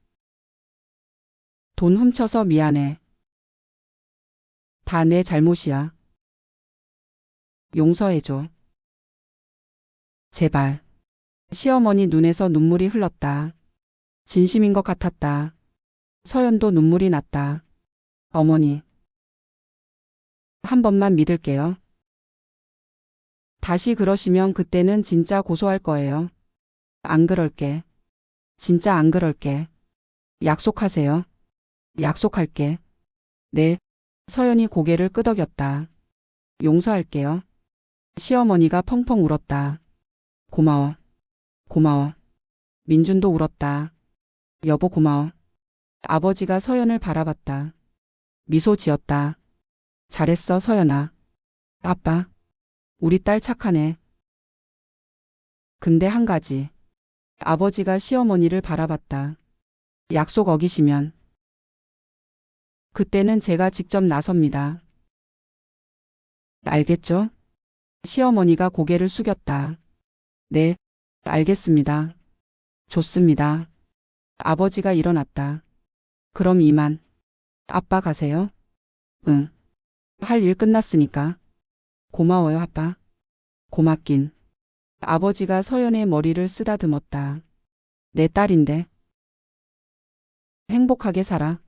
S1: 돈 훔쳐서 미안해. 다 내 잘못이야. 용서해줘. 제발. 시어머니 눈에서 눈물이 흘렀다. 진심인 것 같았다. 서연도 눈물이 났다. 어머니. 한 번만 믿을게요. 다시 그러시면 그때는 진짜 고소할 거예요. 안 그럴게. 진짜 안 그럴게. 약속하세요. 약속할게. 네. 서연이 고개를 끄덕였다. 용서할게요. 시어머니가 펑펑 울었다. 고마워. 고마워. 민준도 울었다. 여보 고마워. 아버지가 서연을 바라봤다. 미소 지었다. 잘했어 서연아. 아빠. 우리 딸 착하네. 근데 한 가지. 아버지가 시어머니를 바라봤다. 약속 어기시면 그때는 제가 직접 나섭니다. 알겠죠? 시어머니가 고개를 숙였다. 네, 알겠습니다. 좋습니다. 아버지가 일어났다. 그럼 이만. 아빠 가세요? 응. 할 일 끝났으니까. 고마워요 아빠. 고맙긴. 아버지가 서연의 머리를 쓰다듬었다. 내 딸인데. 행복하게 살아.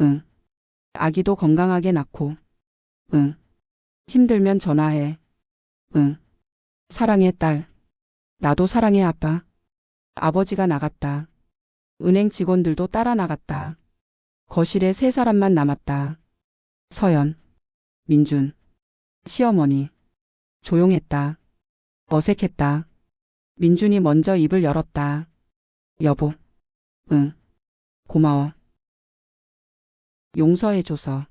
S1: 응. 아기도 건강하게 낳고. 응. 힘들면 전화해. 응. 사랑해 딸. 나도 사랑해 아빠. 아버지가 나갔다. 은행 직원들도 따라 나갔다. 거실에 세 사람만 남았다. 서연, 민준, 시어머니. 조용했다. 어색했다. 민준이 먼저 입을 열었다. 여보. 응. 고마워. 용서해줘서.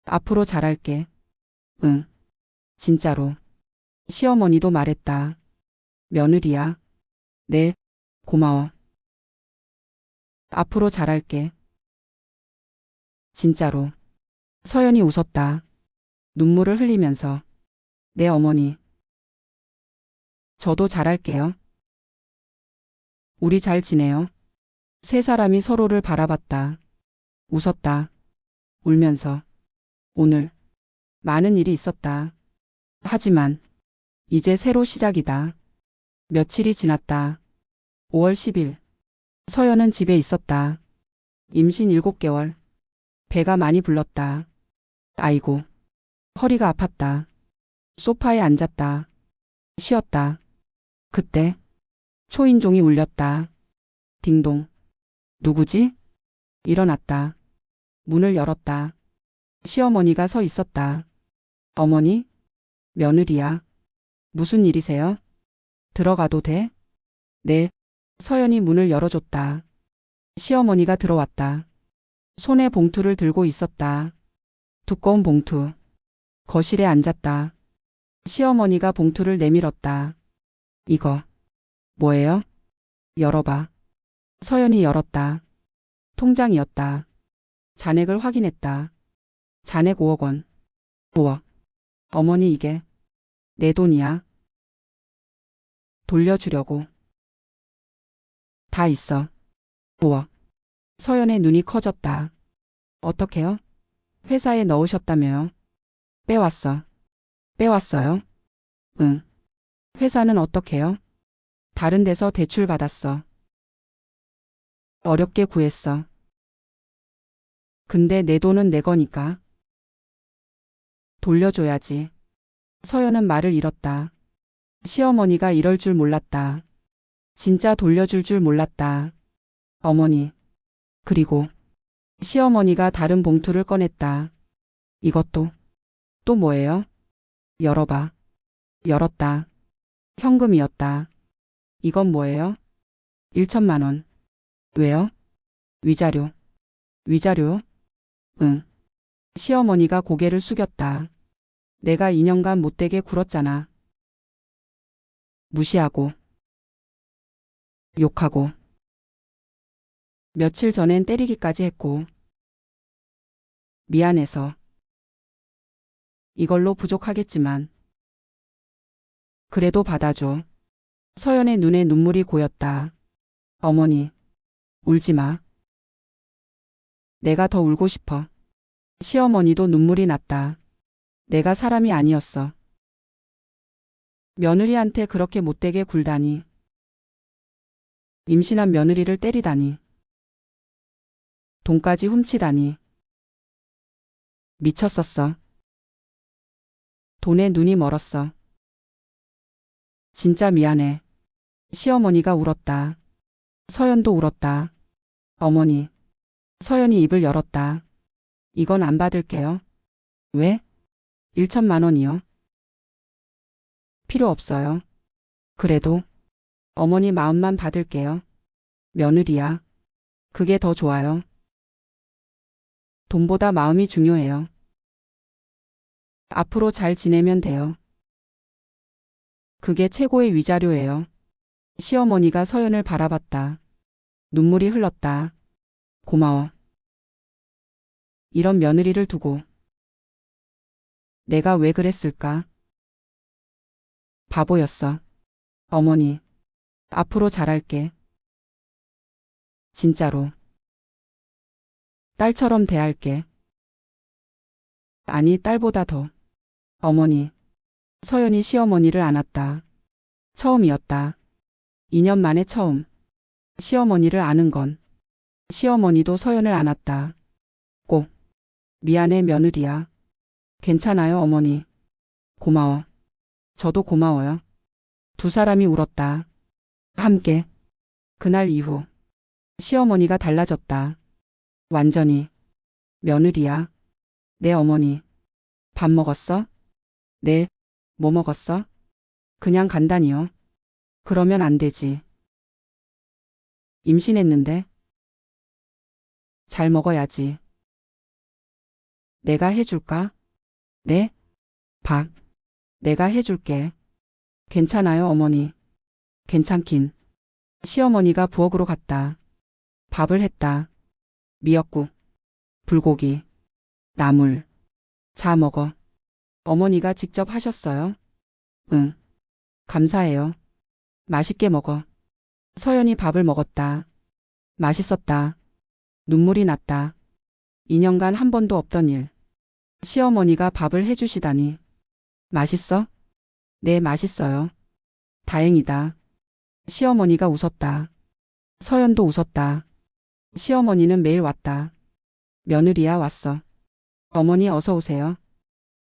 S1: 앞으로 잘할게. 응. 진짜로. 시어머니도 말했다. 며느리야. 네. 고마워. 앞으로 잘할게. 진짜로. 서연이 웃었다. 눈물을 흘리면서. 네 어머니. 저도 잘할게요. 우리 잘 지내요. 세 사람이 서로를 바라봤다. 웃었다. 울면서. 오늘 많은 일이 있었다. 하지만 이제 새로 시작이다. 며칠이 지났다. 5월 10일. 서연은 집에 있었다. 임신 7개월. 배가 많이 불렀다. 아이고. 허리가 아팠다. 소파에 앉았다. 쉬었다. 그때 초인종이 울렸다. 딩동. 누구지? 일어났다. 문을 열었다. 시어머니가 서 있었다. 어머니? 며느리야. 무슨 일이세요? 들어가도 돼? 네. 서연이 문을 열어줬다. 시어머니가 들어왔다. 손에 봉투를 들고 있었다. 두꺼운 봉투. 거실에 앉았다. 시어머니가 봉투를 내밀었다. 이거 뭐예요? 열어봐. 서연이 열었다. 통장이었다. 잔액을 확인했다. 잔액 5억 원. 5억. 어머니 이게 내 돈이야. 돌려주려고. 다 있어. 5억. 서연의 눈이 커졌다. 어떡해요? 회사에 넣으셨다며요. 빼왔어. 빼왔어요? 응. 회사는 어떡해요? 다른 데서 대출 받았어. 어렵게 구했어. 근데 내 돈은 내 거니까. 돌려줘야지. 서연은 말을 잃었다. 시어머니가 이럴 줄 몰랐다. 진짜 돌려줄 줄 몰랐다. 어머니. 그리고 시어머니가 다른 봉투를 꺼냈다. 이것도 또 뭐예요? 열어봐. 열었다. 현금이었다. 이건 뭐예요? 1천만 원. 왜요? 위자료. 위자료요? 응. 시어머니가 고개를 숙였다. 내가 2년간 못되게 굴었잖아. 무시하고, 욕하고, 며칠 전엔 때리기까지 했고, 미안해서. 이걸로 부족하겠지만, 그래도 받아줘. 서연의 눈에 눈물이 고였다. 어머니, 울지 마. 내가 더 울고 싶어. 시어머니도 눈물이 났다. 내가 사람이 아니었어. 며느리한테 그렇게 못되게 굴다니. 임신한 며느리를 때리다니. 돈까지 훔치다니. 미쳤었어. 돈에 눈이 멀었어. 진짜 미안해. 시어머니가 울었다. 서연도 울었다. 어머니. 서연이 입을 열었다. 이건 안 받을게요. 왜? 1천만 원이요. 필요 없어요. 그래도 어머니 마음만 받을게요. 며느리야. 그게 더 좋아요. 돈보다 마음이 중요해요. 앞으로 잘 지내면 돼요. 그게 최고의 위자료예요. 시어머니가 서연을 바라봤다. 눈물이 흘렀다. 고마워. 이런 며느리를 두고 내가 왜 그랬을까? 바보였어. 어머니, 앞으로 잘할게. 진짜로. 딸처럼 대할게. 아니, 딸보다 더. 어머니. 서연이 시어머니를 안았다. 처음이었다. 2년 만에 처음. 시어머니를 아는 건. 시어머니도 서연을 안았다. 꼭. 미안해 며느리야. 괜찮아요 어머니. 고마워. 저도 고마워요. 두 사람이 울었다. 함께. 그날 이후. 시어머니가 달라졌다. 완전히. 며느리야. 네 어머니. 밥 먹었어? 네. 뭐 먹었어? 그냥 간단히요. 그러면 안 되지. 임신했는데. 잘 먹어야지. 내가 해줄까? 네? 밥. 내가 해줄게. 괜찮아요 어머니. 괜찮긴. 시어머니가 부엌으로 갔다. 밥을 했다. 미역국. 불고기. 나물. 자 먹어. 어머니가 직접 하셨어요? 응. 감사해요. 맛있게 먹어. 서연이 밥을 먹었다. 맛있었다. 눈물이 났다. 2년간 한 번도 없던 일. 시어머니가 밥을 해주시다니. 맛있어? 네, 맛있어요. 다행이다. 시어머니가 웃었다. 서연도 웃었다. 시어머니는 매일 왔다. 며느리야 왔어. 어머니 어서 오세요.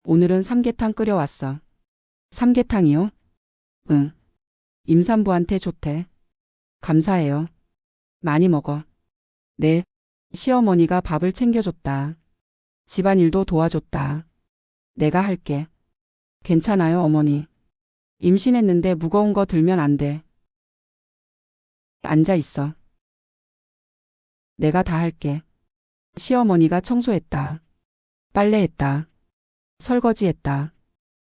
S1: 오늘은 삼계탕 끓여왔어. 삼계탕이요? 응. 임산부한테 좋대. 감사해요. 많이 먹어. 네. 시어머니가 밥을 챙겨줬다. 집안일도 도와줬다. 내가 할게. 괜찮아요 어머니. 임신했는데 무거운 거 들면 안 돼. 앉아 있어. 내가 다 할게. 시어머니가 청소했다. 빨래했다. 설거지했다.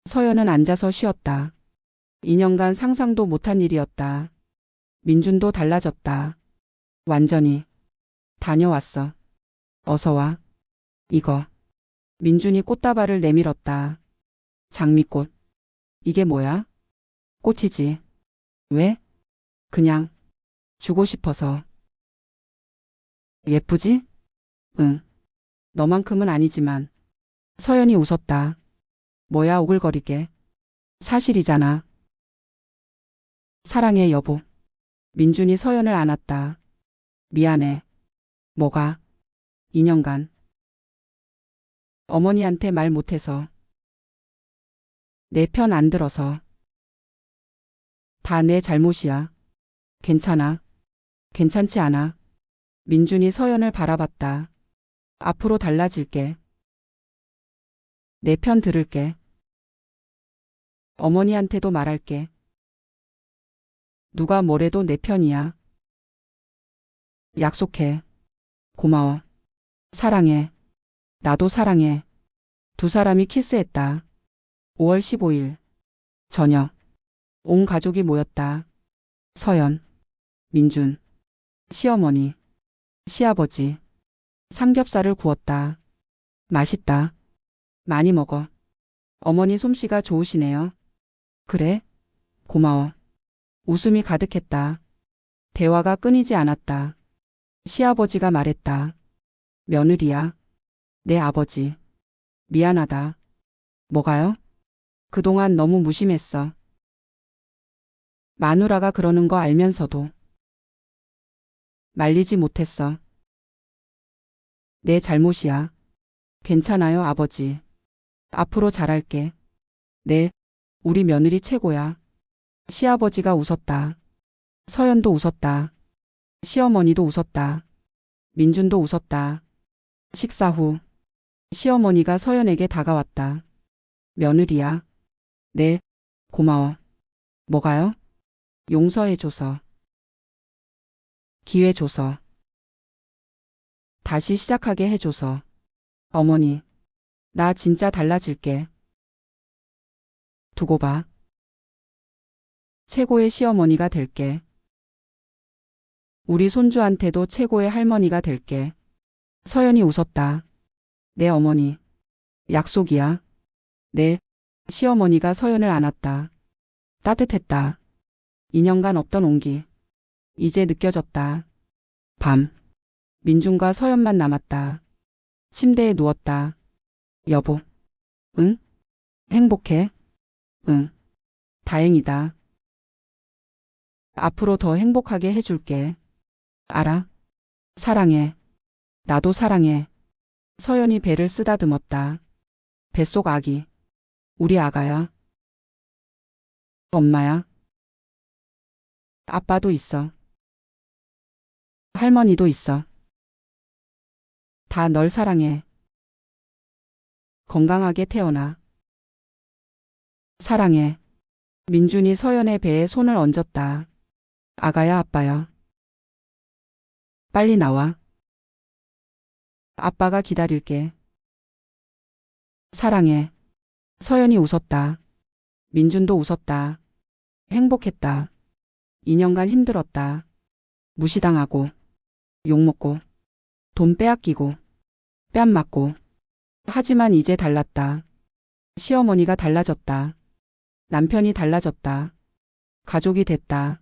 S1: 서연은 앉아서 쉬었다. 2년간 상상도 못한 일이었다. 민준도 달라졌다. 완전히. 다녀왔어. 어서 와. 이거. 민준이 꽃다발을 내밀었다. 장미꽃. 이게 뭐야? 꽃이지. 왜? 그냥. 주고 싶어서. 예쁘지? 응. 너만큼은 아니지만. 서연이 웃었다. 뭐야 오글거리게. 사실이잖아. 사랑해 여보. 민준이 서연을 안았다. 미안해. 뭐가? 2년간. 어머니한테 말 못해서. 내 편 안 들어서. 다 내 잘못이야. 괜찮아. 괜찮지 않아. 민준이 서연을 바라봤다. 앞으로 달라질게. 내 편 들을게. 어머니한테도 말할게. 누가 뭐래도 내 편이야. 약속해. 고마워. 사랑해. 나도 사랑해. 두 사람이 키스했다. 5월 15일. 저녁. 온 가족이 모였다. 서연, 민준, 시어머니, 시아버지. 삼겹살을 구웠다. 맛있다. 많이 먹어. 어머니 솜씨가 좋으시네요. 그래? 고마워. 웃음이 가득했다. 대화가 끊이지 않았다. 시아버지가 말했다. 며느리야. 내 아버지. 미안하다. 뭐가요? 그동안 너무 무심했어. 마누라가 그러는 거 알면서도 말리지 못했어. 내 잘못이야. 괜찮아요, 아버지. 앞으로 잘할게. 네, 우리 며느리 최고야. 시아버지가 웃었다. 서연도 웃었다. 시어머니도 웃었다. 민준도 웃었다. 식사 후 시어머니가 서연에게 다가왔다. 며느리야. 네, 고마워. 뭐가요? 용서해줘서. 기회 줘서. 다시 시작하게 해줘서. 어머니, 나 진짜 달라질게. 두고 봐. 최고의 시어머니가 될게. 우리 손주한테도 최고의 할머니가 될게. 서연이 웃었다. 내 어머니. 약속이야. 네. 시어머니가 서연을 안았다. 따뜻했다. 2년간 없던 온기. 이제 느껴졌다. 밤. 민준과 서연만 남았다. 침대에 누웠다. 여보. 응? 행복해? 응. 다행이다. 앞으로 더 행복하게 해줄게. 알아? 사랑해. 나도 사랑해. 서연이 배를 쓰다듬었다. 뱃속 아기. 우리 아가야. 엄마야. 아빠도 있어. 할머니도 있어. 다 널 사랑해. 건강하게 태어나. 사랑해. 민준이 서연의 배에 손을 얹었다. 아가야, 아빠야. 빨리 나와. 아빠가 기다릴게. 사랑해. 서연이 웃었다. 민준도 웃었다. 행복했다. 2년간 힘들었다. 무시당하고, 욕먹고, 돈 빼앗기고, 뺨 맞고. 하지만 이제 달랐다. 시어머니가 달라졌다. 남편이 달라졌다. 가족이 됐다.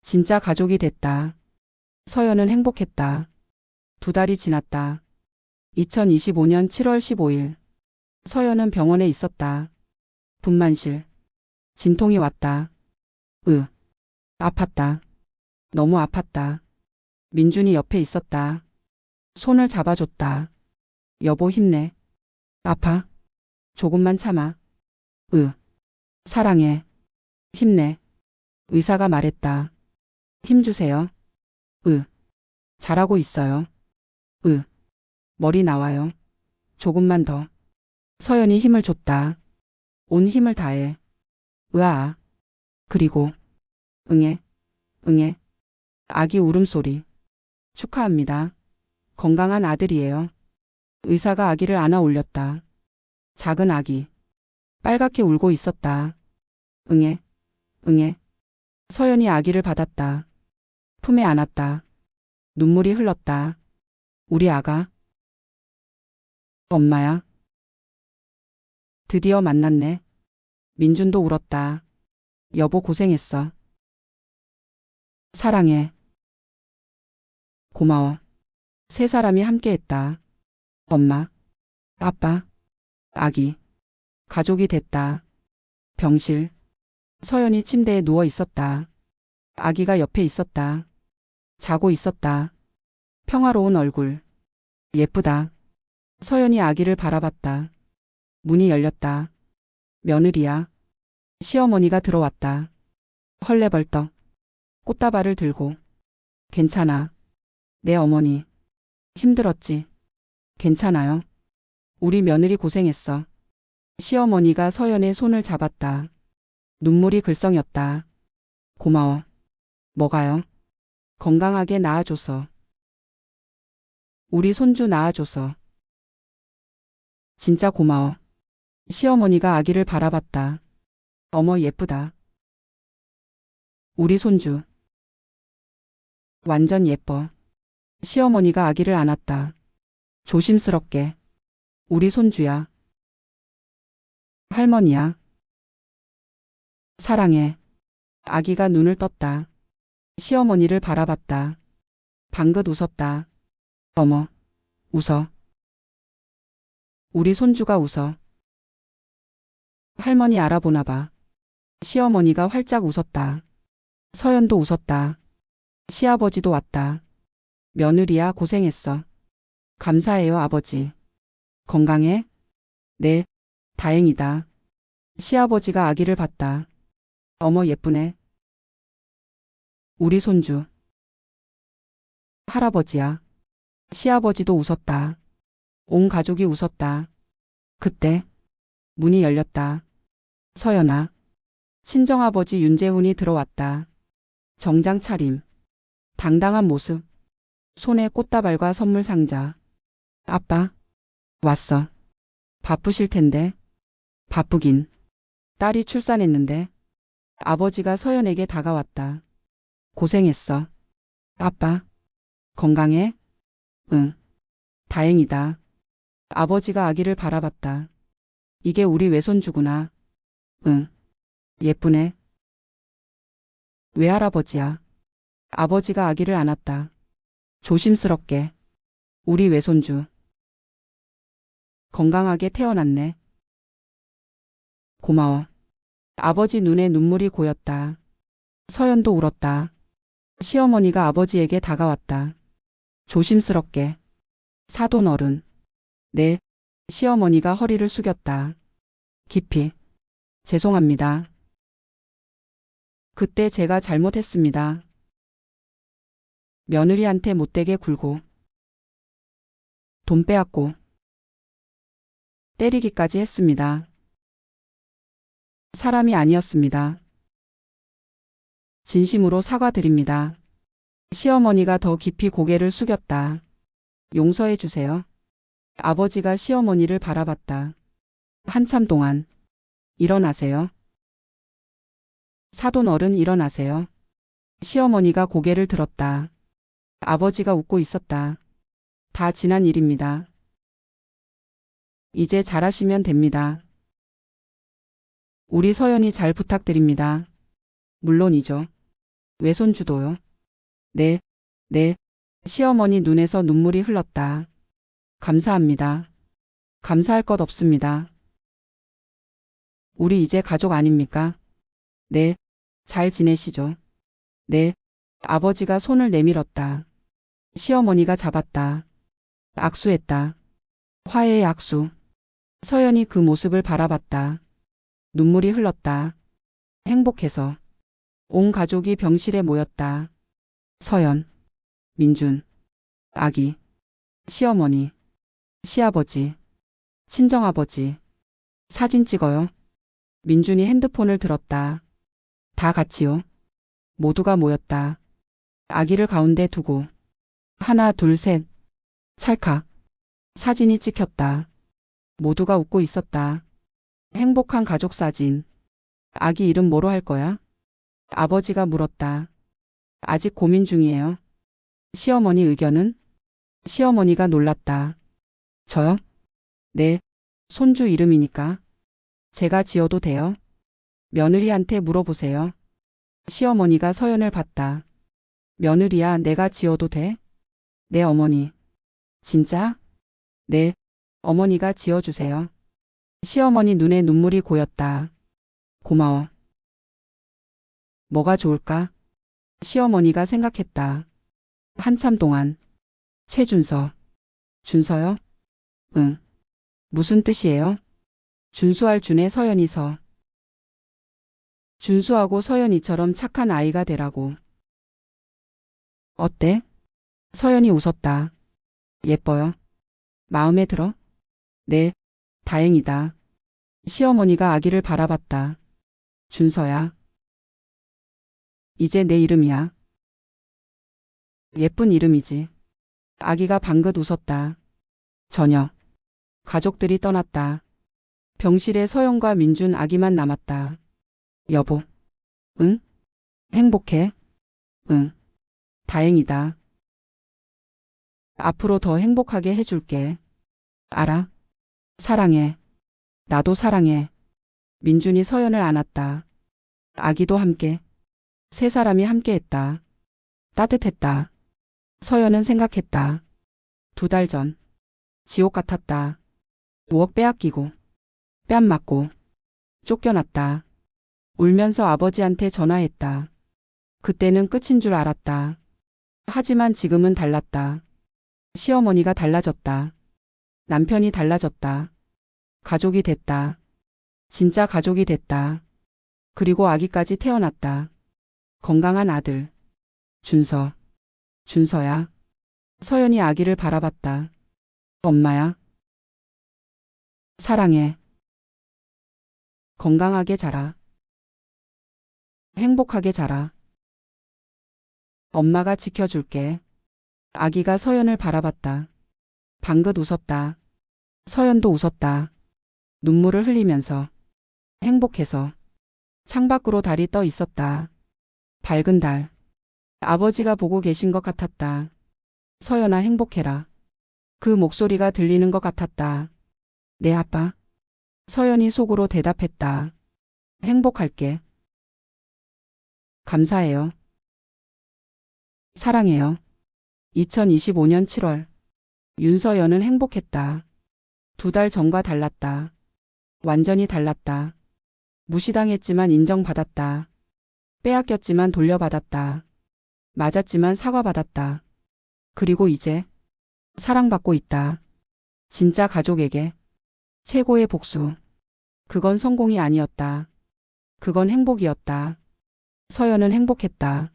S1: 진짜 가족이 됐다. 서연은 행복했다. 2달이 지났다. 2025년 7월 15일. 서연은 병원에 있었다. 분만실. 진통이 왔다. 아팠다. 너무 아팠다. 민준이 옆에 있었다. 손을 잡아줬다. 여보 힘내. 아파. 조금만 참아. 사랑해. 힘내. 의사가 말했다. 힘주세요. 잘하고 있어요. 머리 나와요. 조금만 더. 서연이 힘을 줬다. 온 힘을 다해. 으아. 그리고 응애. 응애. 아기 울음소리. 축하합니다. 건강한 아들이에요. 의사가 아기를 안아 올렸다. 작은 아기. 빨갛게 울고 있었다. 응애. 응애. 서연이 아기를 받았다. 품에 안았다. 눈물이 흘렀다. 우리 아가. 엄마야. 드디어 만났네. 민준도 울었다. 여보 고생했어. 사랑해. 고마워. 세 사람이 함께했다. 엄마, 아빠, 아기. 가족이 됐다. 병실. 서연이 침대에 누워 있었다. 아기가 옆에 있었다. 자고 있었다. 평화로운 얼굴. 예쁘다. 서연이 아기를 바라봤다. 문이 열렸다. 며느리야. 시어머니가 들어왔다. 헐레벌떡. 꽃다발을 들고. 괜찮아. 내 어머니. 힘들었지. 괜찮아요. 우리 며느리 고생했어. 시어머니가 서연의 손을 잡았다. 눈물이 글썽였다. 고마워. 뭐가요? 건강하게 낳아줘서. 우리 손주 낳아줘서. 진짜 고마워. 시어머니가 아기를 바라봤다. 어머 예쁘다. 우리 손주. 완전 예뻐. 시어머니가 아기를 안았다. 조심스럽게. 우리 손주야. 할머니야. 사랑해. 아기가 눈을 떴다. 시어머니를 바라봤다. 방긋 웃었다. 어머, 웃어. 우리 손주가 웃어. 할머니 알아보나 봐. 시어머니가 활짝 웃었다. 서연도 웃었다. 시아버지도 왔다. 며느리야 고생했어. 감사해요 아버지. 건강해? 네, 다행이다. 시아버지가 아기를 봤다. 어머 예쁘네. 우리 손주. 할아버지야. 시아버지도 웃었다. 온 가족이 웃었다. 그때 문이 열렸다. 서연아. 친정아버지 윤재훈이 들어왔다. 정장 차림. 당당한 모습. 손에 꽃다발과 선물 상자. 아빠. 왔어. 바쁘실 텐데. 바쁘긴. 딸이 출산했는데. 아버지가 서연에게 다가왔다. 고생했어. 아빠. 건강해? 응. 다행이다. 아버지가 아기를 바라봤다. 이게 우리 외손주구나. 응. 예쁘네. 외할아버지야. 아버지가 아기를 안았다. 조심스럽게. 우리 외손주. 건강하게 태어났네. 고마워. 아버지 눈에 눈물이 고였다. 서연도 울었다. 시어머니가 아버지에게 다가왔다. 조심스럽게. 사돈 어른. 네. 시어머니가 허리를 숙였다. 깊이. 죄송합니다. 그때 제가 잘못했습니다. 며느리한테 못되게 굴고. 돈 빼앗고. 때리기까지 했습니다. 사람이 아니었습니다. 진심으로 사과드립니다. 시어머니가 더 깊이 고개를 숙였다. 용서해 주세요. 아버지가 시어머니를 바라봤다. 한참 동안. 일어나세요. 사돈 어른 일어나세요. 시어머니가 고개를 들었다. 아버지가 웃고 있었다. 다 지난 일입니다. 이제 잘하시면 됩니다. 우리 서연이 잘 부탁드립니다. 물론이죠. 외손주도요. 네, 네. 시어머니 눈에서 눈물이 흘렀다. 감사합니다. 감사할 것 없습니다. 우리 이제 가족 아닙니까? 네. 잘 지내시죠? 네. 아버지가 손을 내밀었다. 시어머니가 잡았다. 악수했다. 화해의 악수. 서연이 그 모습을 바라봤다. 눈물이 흘렀다. 행복해서. 온 가족이 병실에 모였다. 서연, 민준, 아기, 시어머니, 시아버지, 친정아버지. 사진 찍어요. 민준이 핸드폰을 들었다. 다 같이요. 모두가 모였다. 아기를 가운데 두고. 하나, 둘, 셋. 찰칵. 사진이 찍혔다. 모두가 웃고 있었다. 행복한 가족 사진. 아기 이름 뭐로 할 거야? 아버지가 물었다. 아직 고민 중이에요. 시어머니 의견은? 시어머니가 놀랐다. 저요? 네. 손주 이름이니까. 제가 지어도 돼요? 며느리한테 물어보세요. 시어머니가 서연을 봤다. 며느리야, 내가 지어도 돼? 네, 어머니. 진짜? 네. 어머니가 지어주세요. 시어머니 눈에 눈물이 고였다. 고마워. 뭐가 좋을까? 시어머니가 생각했다. 한참 동안. 최준서. 준서요? 응. 무슨 뜻이에요? 준수할 준에 서연이 서. 준수하고 서연이처럼 착한 아이가 되라고. 어때? 서연이 웃었다. 예뻐요. 마음에 들어? 네. 다행이다. 시어머니가 아기를 바라봤다. 준서야. 이제 내 이름이야. 예쁜 이름이지. 아기가 방긋 웃었다. 저녁. 가족들이 떠났다. 병실에 서영과 민준 아기만 남았다. 여보. 응? 행복해? 응. 다행이다. 앞으로 더 행복하게 해줄게. 알아? 사랑해. 나도 사랑해. 민준이 서연을 안았다. 아기도 함께. 세 사람이 함께했다. 따뜻했다. 서연은 생각했다. 2달 전. 지옥 같았다. 5억 빼앗기고. 뺨 맞고. 쫓겨났다. 울면서 아버지한테 전화했다. 그때는 끝인 줄 알았다. 하지만 지금은 달랐다. 시어머니가 달라졌다. 남편이 달라졌다. 가족이 됐다. 진짜 가족이 됐다. 그리고 아기까지 태어났다. 건강한 아들. 준서. 준서야. 서연이 아기를 바라봤다. 엄마야. 사랑해. 건강하게 자라. 행복하게 자라. 엄마가 지켜줄게. 아기가 서연을 바라봤다. 방긋 웃었다. 서연도 웃었다. 눈물을 흘리면서. 행복해서. 창밖으로 달이 떠 있었다. 밝은 달. 아버지가 보고 계신 것 같았다. 서연아 행복해라. 그 목소리가 들리는 것 같았다. 네 아빠. 서연이 속으로 대답했다. 행복할게. 감사해요. 사랑해요. 2025년 7월. 윤서연은 행복했다. 2달 전과 달랐다. 완전히 달랐다. 무시당했지만 인정받았다. 빼앗겼지만 돌려받았다. 맞았지만 사과받았다. 그리고 이제 사랑받고 있다. 진짜 가족에게 최고의 복수. 그건 성공이 아니었다. 그건 행복이었다. 서연은 행복했다.